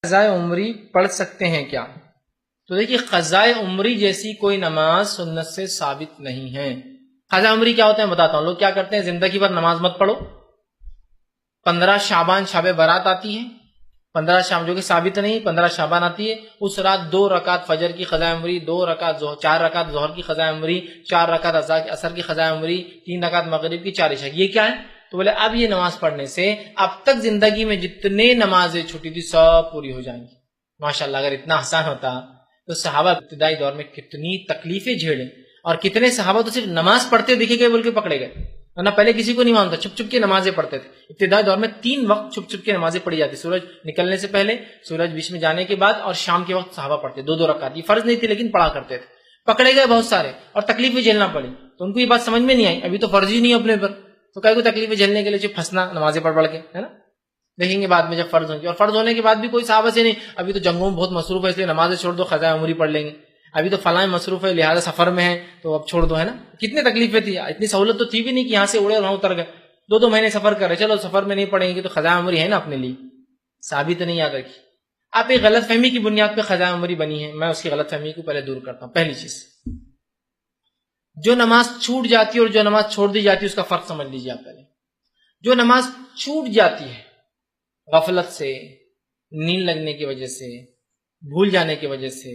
قضائے عمری پڑھ سکتے ہیں کیا؟ تو دیکھیے قضائے عمری جیسی کوئی نماز سنت سے ثابت نہیں ہے۔ قضائے عمری کیا ہوتا ہے بتاتا ہوں۔ لوگ کیا کرتے ہیں، زندگی بھر نماز مت پڑھو، 15 شعبان شب برات آتی ہے، 15 شعبان جو کہ ثابت نہیں، 15 شعبان آتی ہے، اس رات 2 رکعت فجر کی قضائے عمری، 2 رکعت 4 رکعت ظہر کی قضائے عمری، 4 رکعت عصر کی قضائے عمری، 3 رکعت مغرب کی، 4 عشاء کی۔ یہ کیا ہے؟ تو بولے اب یہ نماز پڑھنے سے اب تک زندگی میں جتنے نمازیں چھوٹی تھی سب پوری ہو جائیں گی۔ ماشاءاللہ اگر اتنا آسان ہوتا تو صحابہ ابتدائی دور میں کتنی تکلیفیں جھیلیں، اور کتنے صحابہ تو صرف نماز پڑھتے دیکھے گئے بول کے پکڑے گئے، ورنہ پہلے کسی کو نہیں مانتا، چھپ چھپ کے نمازیں پڑھتے تھے۔ ابتدائی دور میں 3 وقت چھپ چھپ کے نمازیں پڑھی جاتی، سورج نکلنے سے پہلے، سورج بیچ میں جانے کے بعد، اور شام کے وقت صحابہ پڑھتے 2 رکعت۔ یہ فرض نہیں تھی لیکن پڑھا کرتے تھے۔ پکڑے گئے بہت سارے اور تکلیفیں جھیلنا پڑی، تو ان کو یہ بات سمجھ میں نہیں آئی، ابھی تو فرض ہی نہیں اپنے پر، تو کئی کو تکلیفیں جھیلنے کے لیے چپ پھنسنا نمازیں پڑھ کے، ہے نا؟ دیکھیں گے بعد میں جب فرض ہوں گی، اور فرض ہونے کے بعد بھی کوئی صحابہ سے نہیں ابھی تو جنگوں میں بہت مصروف ہے اس لیے نمازیں چھوڑ دو، قضائے عمری پڑھ لیں گے، ابھی تو فلاں مصروف ہے لہٰذا سفر میں ہے تو اب چھوڑ دو، ہے نا؟ کتنی تکلیفیں تھی، اتنی سہولت تو تھی بھی نہیں کہ یہاں سے اڑے اور وہاں اتر گئے، 2 مہینے سفر کر رہے، چلو سفر میں نہیں پڑھیں گے تو قضائے عمری ہے نا اپنے لیے، ثابت نہیں یاد رکھی۔ آپ ایک غلط فہمی کی بنیاد پہ قضائے عمری بنی ہے، میں اس کی غلط فہمی کو پہلے دور کرتا ہوں۔ پہلی چیز، جو نماز چھوٹ جاتی ہے اور جو نماز چھوڑ دی جاتی ہے اس کا فرق سمجھ لیجیے آپ پہلے۔ جو نماز چھوٹ جاتی ہے غفلت سے، نیند لگنے کی وجہ سے، بھول جانے کی وجہ سے،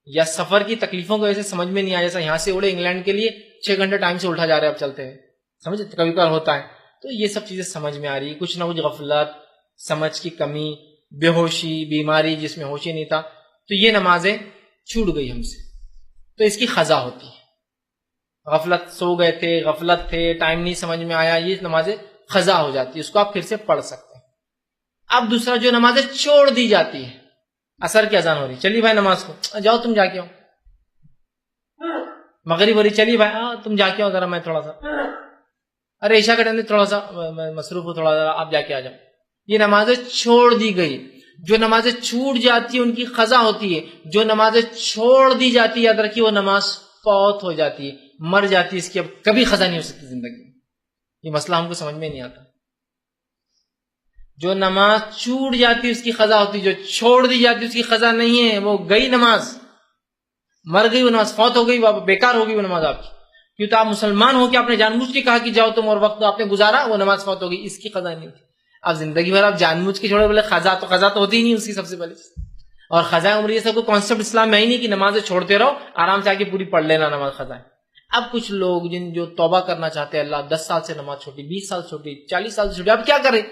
یا سفر کی تکلیفوں کی وجہ سے سمجھ میں نہیں آیا، جیسا یہاں سے اڑے انگلینڈ کے لیے 6 گھنٹے ٹائم سے الٹا جا رہے اب چلتے ہیں، سمجھے کبھی کبھار ہوتا ہے، تو یہ سب چیزیں سمجھ میں آ رہی ہے، کچھ نہ کچھ غفلت، سمجھ کی کمی، بے ہوشی، بیماری جس میں ہوش ہی نہیں تھا، تو یہ نمازیں چھوٹ گئی ہم سے، تو اس کی قضا ہوتی ہے۔ غفلت، سو گئے تھے، غفلت تھے، ٹائم نہیں سمجھ میں آیا، یہ نمازیں قضا ہو جاتی ہے، اس کو آپ پھر سے پڑھ سکتے ہیں۔ اب دوسرا، جو نمازیں چھوڑ دی جاتی ہے، عصر کی اذان ہو رہی، چلیے بھائی نماز کو جاؤ تم جا کے آؤ، مغرب ہو رہی، چلیے بھائی تم جا کے آؤ ذرا، میں تھوڑا سا، ارے عشاء کا ٹائم تھوڑا سا مصروف ہو، تھوڑا ذرا آپ جا کے آ جاؤ، یہ نمازیں چھوڑ دی گئی۔ جو نمازیں چھوٹ جاتی ہیں ان کی قضا ہوتی ہے، جو نمازیں چھوڑ دی جاتی ہے یاد رکھیے وہ نماز فوت ہو جاتی ہے، مر جاتی ہے، اس کی اب کبھی قضا نہیں ہو سکتی زندگی میں۔ یہ مسئلہ ہم کو سمجھ میں نہیں آتا۔ جو نماز چھوٹ جاتی ہے اس کی قضا ہوتی ہے، جو چھوڑ دی جاتی ہے اس کی قضا نہیں ہے، وہ گئی نماز، مر گئی وہ نماز، فوت ہو گئی، بیکار ہو گئی وہ نماز آپ کی، کیوں تو آپ مسلمان ہو کے آپ نے جان بوجھ کے کہا کہ جاؤ تم، اور وقت آپ نے گزارا، وہ نماز فوت ہو گئی، اس کی قضا نہیں تھی۔ اب زندگی بھر آپ جان بوجھ کے چھوڑے، بولے قضا تو ہوتی ہی نہیں اس کی سب سے پہلے، اور قضا عمری جیسا کوئی کانسیپٹ اسلام میں ہی نہیں کہ نمازیں چھوڑتے رہو، آرام سے آ کے پوری پڑھ لینا نماز قضا ہے۔ اب کچھ لوگ جو توبہ کرنا چاہتے ہیں، اللہ 10 سال سے نماز چھوٹی، 20 سال چھوٹی، 40 سال سے چھوٹی، اب کیا کریں؟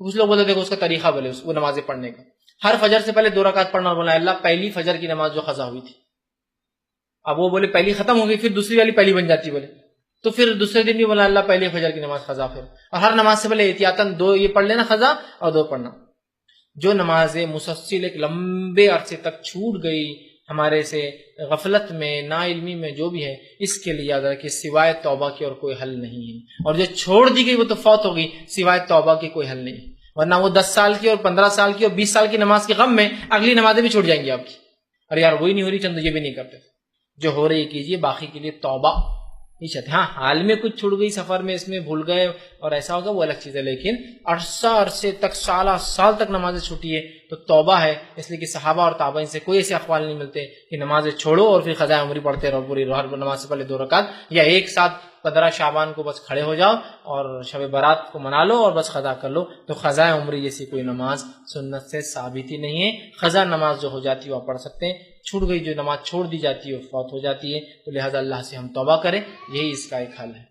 کچھ لوگ بولتے دیکھو اس کا طریقہ بولے وہ نمازیں پڑھنے کا، ہر فجر سے پہلے 2 رکعت پڑھنا، بولا اللہ پہلی فجر کی نماز جو قضا ہوئی تھی، اب وہ بولے پہلی ختم ہو گئی، پھر دوسری والی پہلی بن جاتی، بولے تو پھر دوسرے دن بھی بولا اللہ پہلی فجر کی نماز قضا، پھر اور ہر نماز سے پہلے احتیاطاً 2 یہ پڑھ لینا قضا اور 2 پڑھنا۔ جو نمازیں مسلسل ایک لمبے عرصے تک چھوٹ گئی ہمارے سے، غفلت میں، نا علمی میں، جو بھی ہے، اس کے لیے یاد رکھیں سوائے توبہ کے اور کوئی حل نہیں ہے، اور جو چھوڑ دی گئی وہ تو فوت ہو گئی، سوائے توبہ کے کوئی حل نہیں ہے، ورنہ وہ 10 سال کی اور 15 سال کی اور 20 سال کی نماز کے غم میں اگلی نمازیں بھی چھوٹ جائیں گی آپ کی، ارے یار وہی نہیں ہو رہی، چند یہ بھی نہیں کرتے، جو ہو رہی کیجیے، باقی کے لیے توبہ نہیں چاہتے۔ ہاں حال میں کچھ چھوٹ گئی، سفر میں اس میں بھول گئے اور ایسا ہوگا وہ الگ چیز ہے، لیکن عرصے تک، سال تک نمازیں چھوٹی ہے تو توبہ ہے، اس لیے کہ صحابہ اور تابعین سے کوئی ایسے اقوال نہیں ملتے کہ نمازیں چھوڑو اور پھر قضائے عمری پڑھتے رہو، پوری ہر نماز سے پہلے 2 رکعت، یا ایک ساتھ 15 شعبان کو بس کھڑے ہو جاؤ اور شب برات کو منا لو اور بس قضا کر لو، تو قضائے عمری جیسی کوئی نماز سنت سے ثابت ہی نہیں ہے۔ قضا نماز جو ہو جاتی ہے وہ آپ پڑھ سکتے ہیں، چھوٹ گئی جو نماز چھوڑ دی جاتی ہے وہ فوت ہو جاتی ہے، تو لہذا اللہ سے ہم توبہ کریں، یہی اس کا ایک حل ہے۔